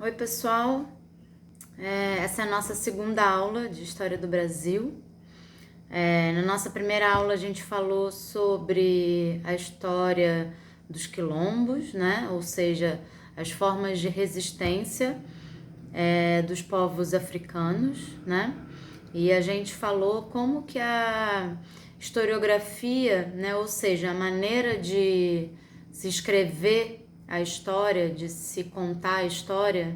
Oi, pessoal. Essa é a nossa segunda aula de História do Brasil. Na nossa primeira aula, a gente falou sobre a história dos quilombos, né? Ou seja, as formas de resistência dos povos africanos, né? E a gente falou como que a historiografia, né? Ou seja, a maneira de se escrever a história, de se contar a história,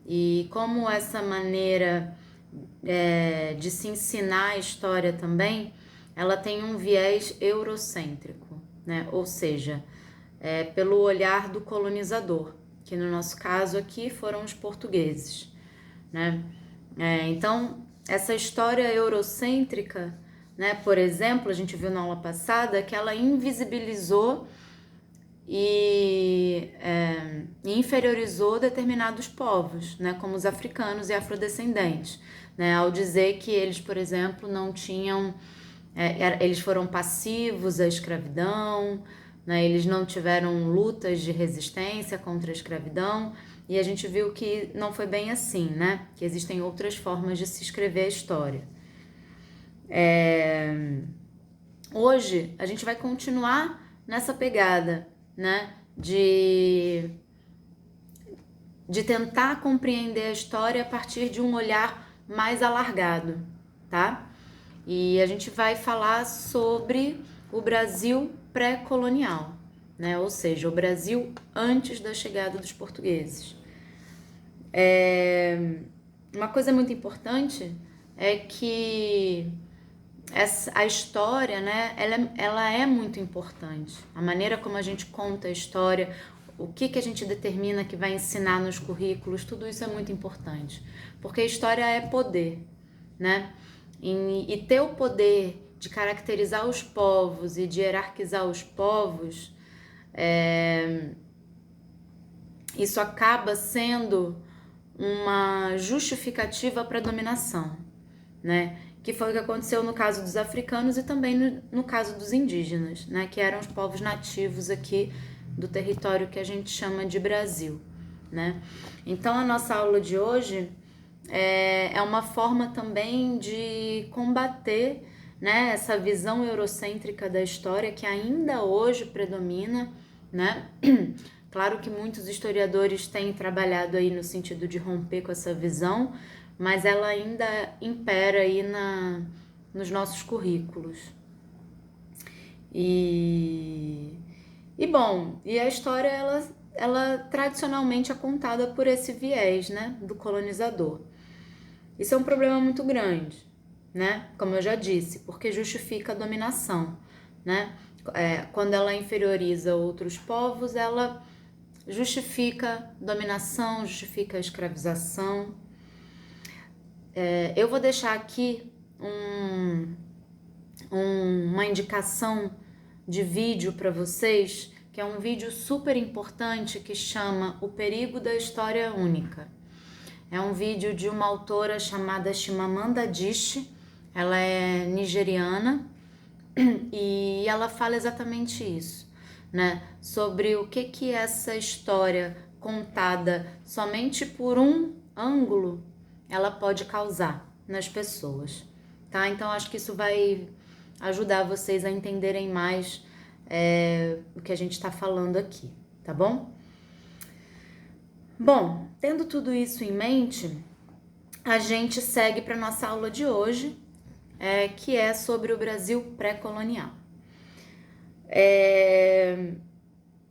e como essa maneira de se ensinar a história também, ela tem um viés eurocêntrico, né? Ou seja, pelo olhar do colonizador, que no nosso caso aqui foram os portugueses, né? Então, essa história eurocêntrica, né? Por exemplo, a gente viu na aula passada que ela invisibilizou e inferiorizou determinados povos, né, como os africanos e afrodescendentes, né, ao dizer que eles, por exemplo, não tinham, eles foram passivos à escravidão, né, eles não tiveram lutas de resistência contra a escravidão, e a gente viu que não foi bem assim, né, que existem outras formas de se escrever a história. Hoje a gente vai continuar nessa pegada, né, de tentar compreender a história a partir de um olhar mais alargado, tá? E a gente vai falar sobre o Brasil pré-colonial, né? Ou seja, o Brasil antes da chegada dos portugueses. Uma coisa muito importante é que a história, né, ela é muito importante. A maneira como a gente conta a história, o que a gente determina que vai ensinar nos currículos, tudo isso é muito importante. Porque a história é poder, né? E ter o poder de caracterizar os povos e de hierarquizar os povos, isso acaba sendo uma justificativa para a dominação, né? Que foi o que aconteceu no caso dos africanos e também no caso dos indígenas, né? Que eram os povos nativos aqui do território que a gente chama de Brasil, né? Então a nossa aula de hoje é uma forma também de combater, né, essa visão eurocêntrica da história que ainda hoje predomina, né? Claro que muitos historiadores têm trabalhado aí no sentido de romper com essa visão, mas ela ainda impera aí nos nossos currículos. E a história, ela tradicionalmente é contada por esse viés, né, do colonizador. Isso é um problema muito grande, né, como eu já disse, porque justifica a dominação, né? Quando ela inferioriza outros povos, ela justifica dominação, justifica a escravização. Eu vou deixar aqui uma indicação de vídeo para vocês, que é um vídeo super importante que chama O Perigo da História Única. É um vídeo de uma autora chamada Chimamanda Adichie, ela é nigeriana e ela fala exatamente isso, né? Sobre o que essa história contada somente por um ângulo ela pode causar nas pessoas, tá? Então acho que isso vai ajudar vocês a entenderem mais o que a gente está falando aqui, tá bom? Bom, tendo tudo isso em mente, a gente segue para nossa aula de hoje, que é sobre o Brasil pré-colonial.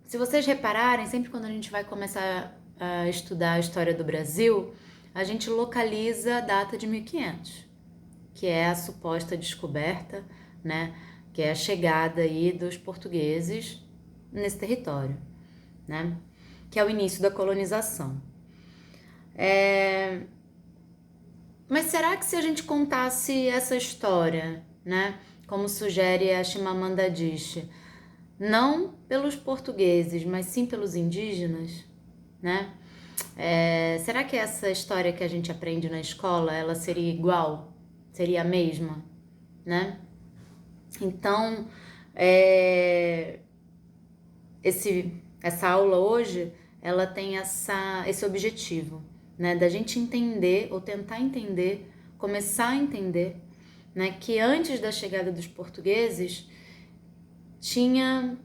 Se vocês repararem, sempre quando a gente vai começar a estudar a história do Brasil, a gente localiza a data de 1500, que é a suposta descoberta, né, que é a chegada aí dos portugueses nesse território, né, que é o início da colonização. Mas será que se a gente contasse essa história, né, como sugere a Chimamanda Adichie, não pelos portugueses, mas sim pelos indígenas, né? Será que essa história que a gente aprende na escola, ela seria igual? Seria a mesma, né? Então, essa aula hoje, ela tem esse objetivo, né, da gente entender ou tentar entender, começar a entender, né, que antes da chegada dos portugueses tinha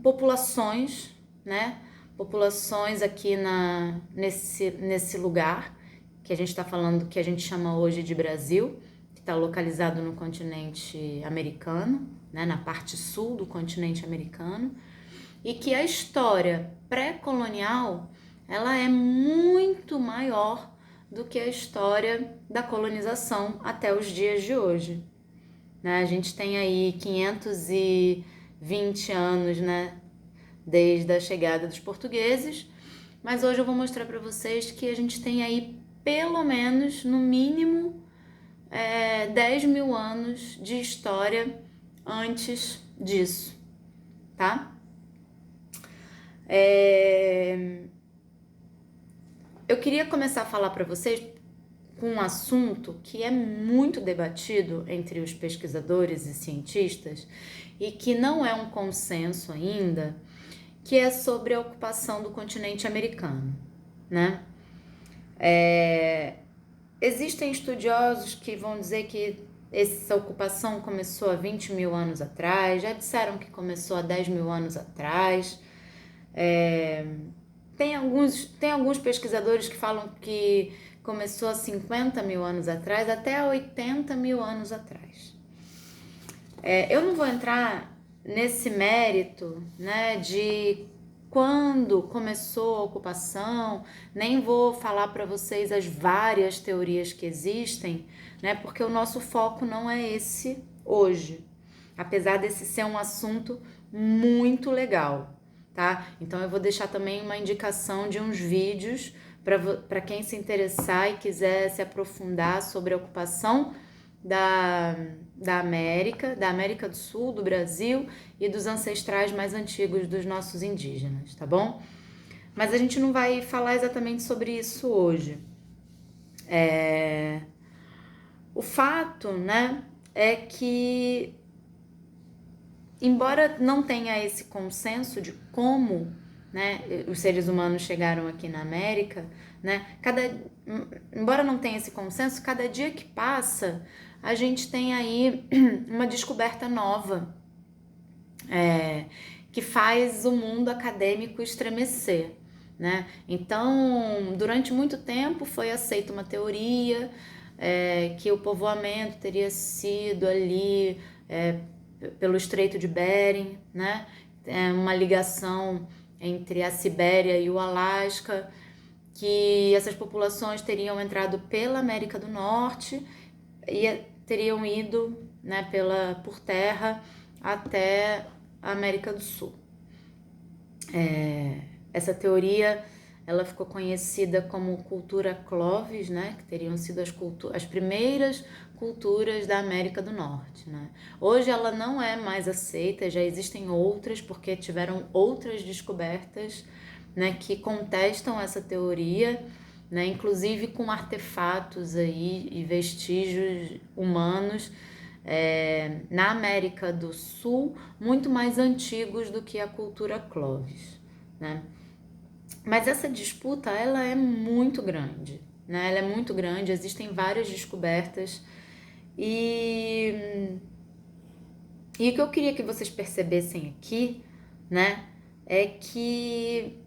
populações, né, populações aqui nesse lugar que a gente está falando, que a gente chama hoje de Brasil, que está localizado no continente americano, né, na parte sul do continente americano, e que a história pré-colonial ela é muito maior do que a história da colonização até os dias de hoje, né? A gente tem aí 520 anos, né, desde a chegada dos portugueses, mas hoje eu vou mostrar para vocês que a gente tem aí pelo menos, no mínimo, 10 mil anos de história antes disso, tá? Eu queria começar a falar para vocês com um assunto que é muito debatido entre os pesquisadores e cientistas e que não é um consenso ainda, que é sobre a ocupação do continente americano, né? Existem estudiosos que vão dizer que essa ocupação começou há 20 mil anos atrás, já disseram que começou há 10 mil anos atrás. Tem alguns pesquisadores que falam que começou há 50 mil anos atrás, até há 80 mil anos atrás. Eu não vou entrar nesse mérito, né, de quando começou a ocupação, nem vou falar para vocês as várias teorias que existem, né, porque o nosso foco não é esse hoje, apesar desse ser um assunto muito legal, tá? Então eu vou deixar também uma indicação de uns vídeos para quem se interessar e quiser se aprofundar sobre a ocupação da América do Sul, do Brasil e dos ancestrais mais antigos dos nossos indígenas, tá bom? Mas a gente não vai falar exatamente sobre isso hoje. O fato, né, é que, embora não tenha esse consenso de como, né, os seres humanos chegaram aqui na América, né, embora não tenha esse consenso, cada dia que passa, a gente tem aí uma descoberta nova, que faz o mundo acadêmico estremecer, né? Então, durante muito tempo foi aceita uma teoria que o povoamento teria sido ali pelo Estreito de Bering, né? Uma ligação entre a Sibéria e o Alasca, que essas populações teriam entrado pela América do Norte e teriam ido, né, por terra até a América do Sul. Essa teoria ela ficou conhecida como cultura Clovis, né, que teriam sido as primeiras culturas da América do Norte, né? Hoje ela não é mais aceita, já existem outras, porque tiveram outras descobertas, né, que contestam essa teoria, né, inclusive com artefatos aí e vestígios humanos na América do Sul, muito mais antigos do que a cultura Clovis, né? Mas essa disputa, ela é muito grande, né? Ela é muito grande, existem várias descobertas e o que eu queria que vocês percebessem aqui, né, é que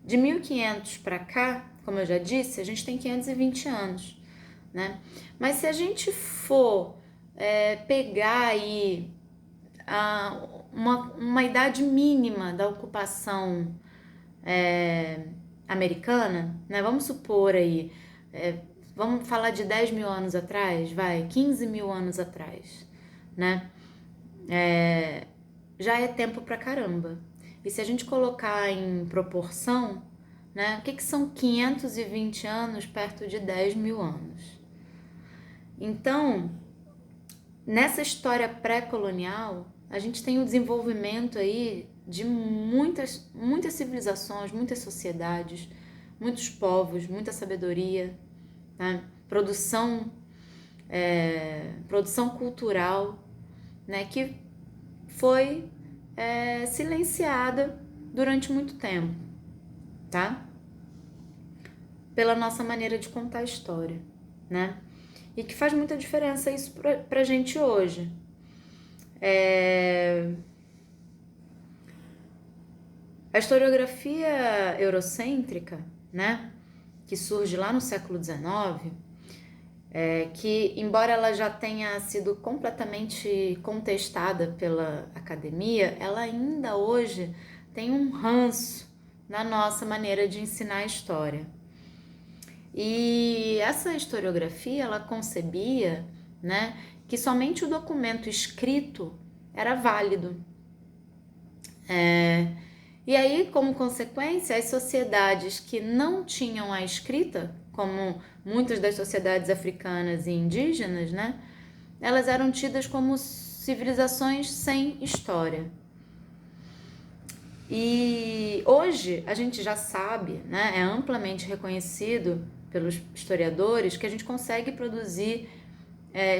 de 1500 para cá, como eu já disse, a gente tem 520 anos, né? Mas se a gente for pegar aí uma idade mínima da ocupação americana, né? Vamos supor aí, vamos falar de 10 mil anos atrás, 15 mil anos atrás, né? Já é tempo pra caramba. E se a gente colocar em proporção, né? O que são 520 anos perto de 10 mil anos? Então, nessa história pré-colonial, a gente tem o desenvolvimento aí de muitas civilizações, muitas sociedades, muitos povos, muita sabedoria, né? Produção cultural, né? Que foi silenciada durante muito tempo. tá? Pela nossa maneira de contar a história, né? E que faz muita diferença isso pra gente hoje. A historiografia eurocêntrica, né, que surge lá no século XIX, que, embora ela já tenha sido completamente contestada pela academia, ela ainda hoje tem um ranço na nossa maneira de ensinar a história. E essa historiografia, ela concebia, né, que somente o documento escrito era válido. E aí, como consequência, as sociedades que não tinham a escrita, como muitas das sociedades africanas e indígenas, né, elas eram tidas como civilizações sem história. E hoje a gente já sabe, né, é amplamente reconhecido pelos historiadores que a gente consegue produzir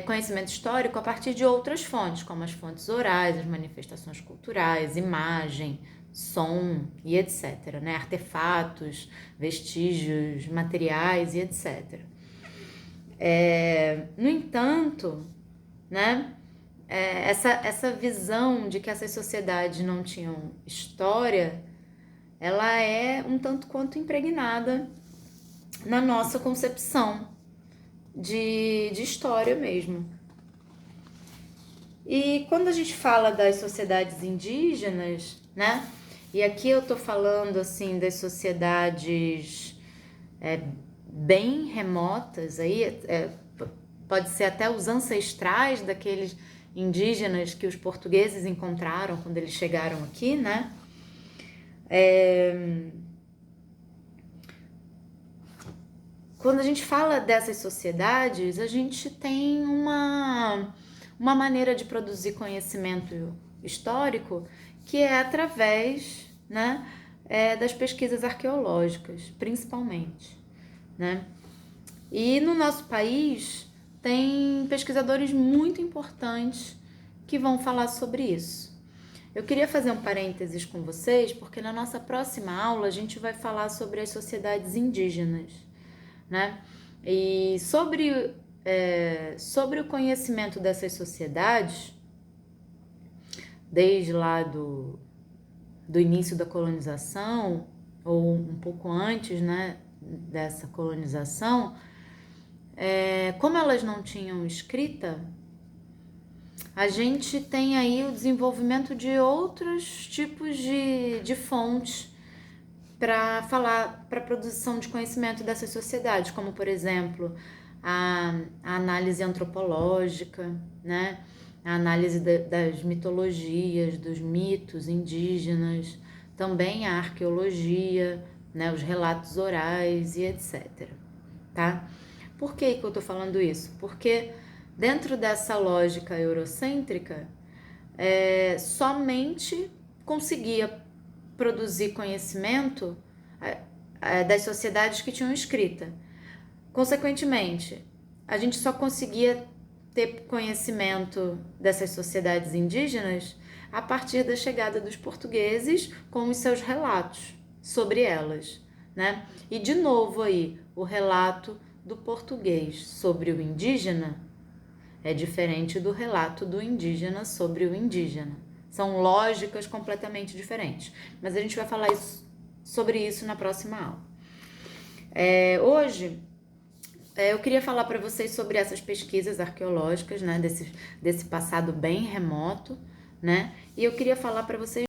conhecimento histórico a partir de outras fontes, como as fontes orais, as manifestações culturais, imagem, som e etc., né? Artefatos, vestígios, materiais e etc. No entanto, né, essa visão de que essas sociedades não tinham história, ela é um tanto quanto impregnada na nossa concepção de história mesmo. E quando a gente fala das sociedades indígenas, né? E aqui eu tô falando assim das sociedades bem remotas, aí pode ser até os ancestrais daqueles indígenas que os portugueses encontraram quando eles chegaram aqui, né? Quando a gente fala dessas sociedades, a gente tem uma maneira de produzir conhecimento histórico que é através, né, das pesquisas arqueológicas, principalmente, né? E no nosso país tem pesquisadores muito importantes que vão falar sobre isso. Eu queria fazer um parênteses com vocês, porque na nossa próxima aula a gente vai falar sobre as sociedades indígenas, né? E sobre o conhecimento dessas sociedades, desde lá do início da colonização, ou um pouco antes, né, dessa colonização, como elas não tinham escrita, a gente tem aí o desenvolvimento de outros tipos de fontes para falar, para a produção de conhecimento dessas sociedades, como, por exemplo, a análise antropológica, né? A análise das mitologias, dos mitos indígenas, também a arqueologia, né? Os relatos orais e etc. Tá? Por que eu tô falando isso? Porque dentro dessa lógica eurocêntrica, somente conseguia produzir conhecimento das sociedades que tinham escrita. Consequentemente, a gente só conseguia ter conhecimento dessas sociedades indígenas a partir da chegada dos portugueses com os seus relatos sobre elas, né? E de novo aí, o relato do português sobre o indígena é diferente do relato do indígena sobre o indígena. São lógicas completamente diferentes. Mas a gente vai falar sobre isso na próxima aula. Hoje, eu queria falar para vocês sobre essas pesquisas arqueológicas, né, desse passado bem remoto, né? E eu queria falar para vocês